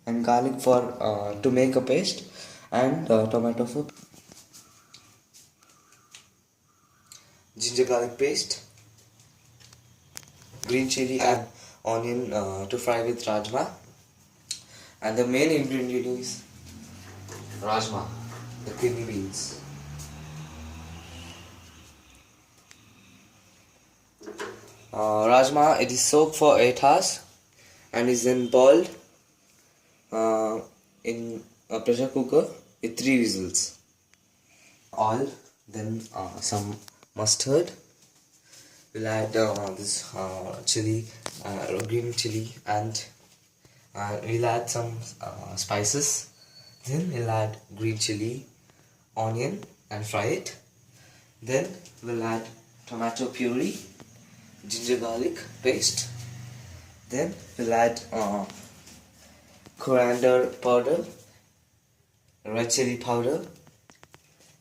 and garlic for to make a paste, and tomato for ginger garlic paste, green chili and onion to fry with rajma. And the main ingredient is rajma, the kidney beans. Rajma, it is soaked for 8 hours and is then boiled in a pressure cooker with 3 whistles. Oil, then some mustard. We'll add this chili, green chili, and we'll add some spices. Then we'll add green chili, onion, and fry it. Then we'll add tomato puree, ginger garlic paste. Then we'll add coriander powder, red chili powder,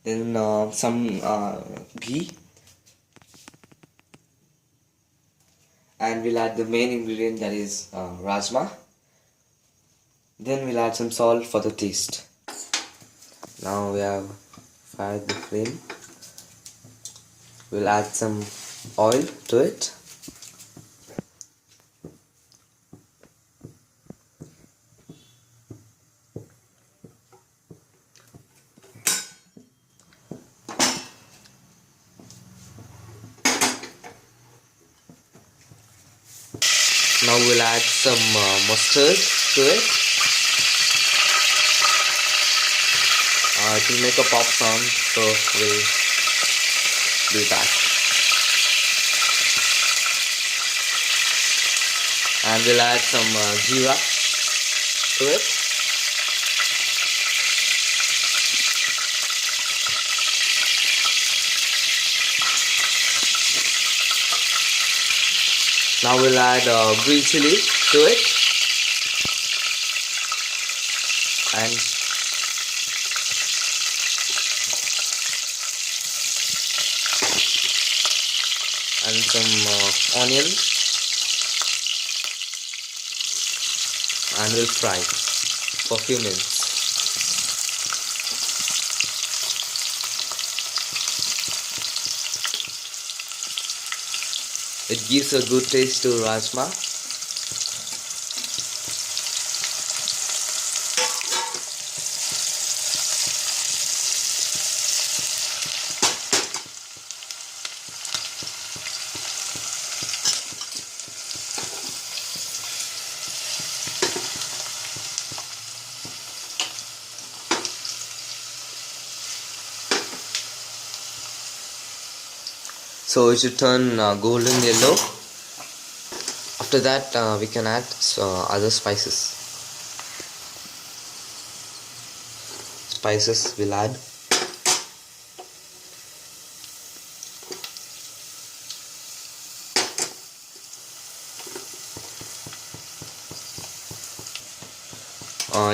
then some ghee, and we'll add the main ingredient, that is rajma. Then we'll add some salt for the taste. Now we have fired the flame. We'll add some oil to it. Now we'll add some mustard to it. It will make a pop sound, so we'll do that. And we'll add some jeera to it. Now we'll add green chili to it, and some onion, and we'll fry for a few minutes. It gives a good taste to rajma. So it should turn golden yellow. After that we can add other spices. Spices we'll add.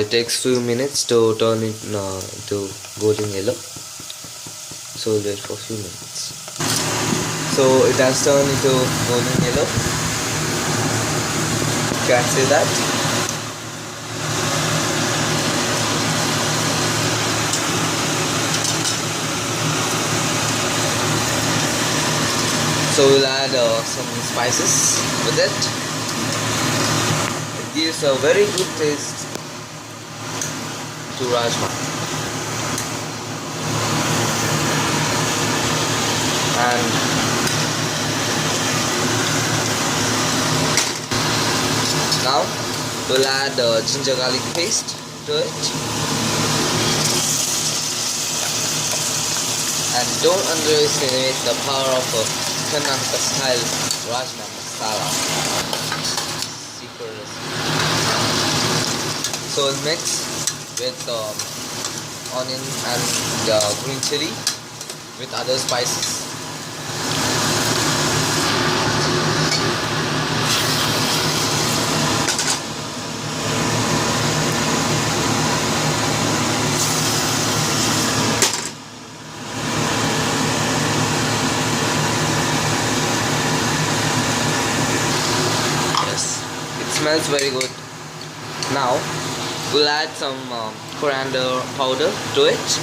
It takes few minutes to turn it to golden yellow. So we'll wait for a few minutes. So it has turned into golden yellow. You can see that. So we'll add some spices with it. It gives a very good taste to rajma. And now we'll add ginger garlic paste to it, and don't underestimate the power of a Karnataka style Rajma Masala. Secret recipe. So we'll mix with onion and green chili with other spices. Smells very good. Now We'll add some coriander powder to it.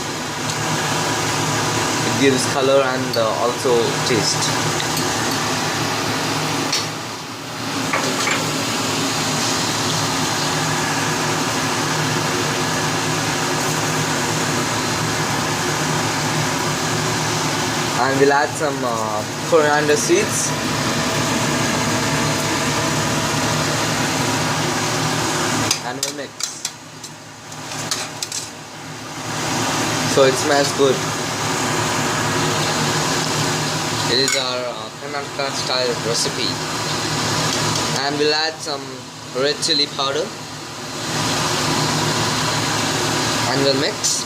It gives color and also taste. And we'll add some coriander seeds. And we'll mix. So it smells good. It is our Karnataka style recipe. And we'll add some red chili powder. And we'll mix.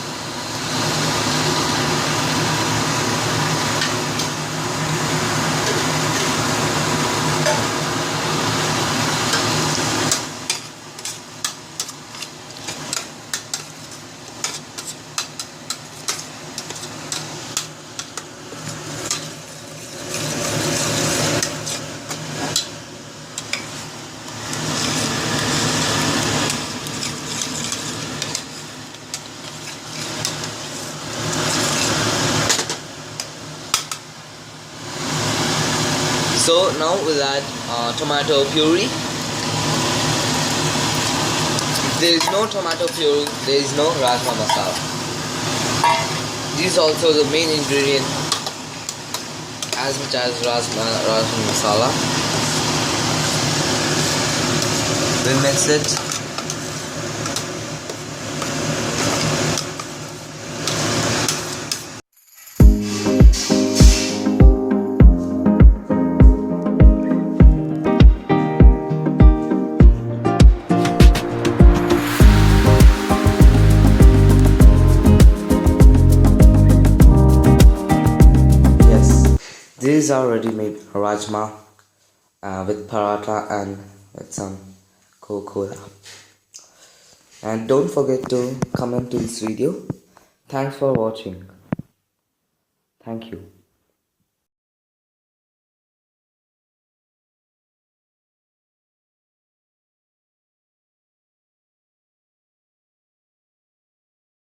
So now we'll add tomato puree. If there is no tomato puree, there is no Rajma Masala. This is also the main ingredient as much as Rajma Masala. We'll mix it. This is our ready-made Rajma with paratha and with some Coca-Cola. And don't forget to comment to this video. Thanks for watching. Thank you.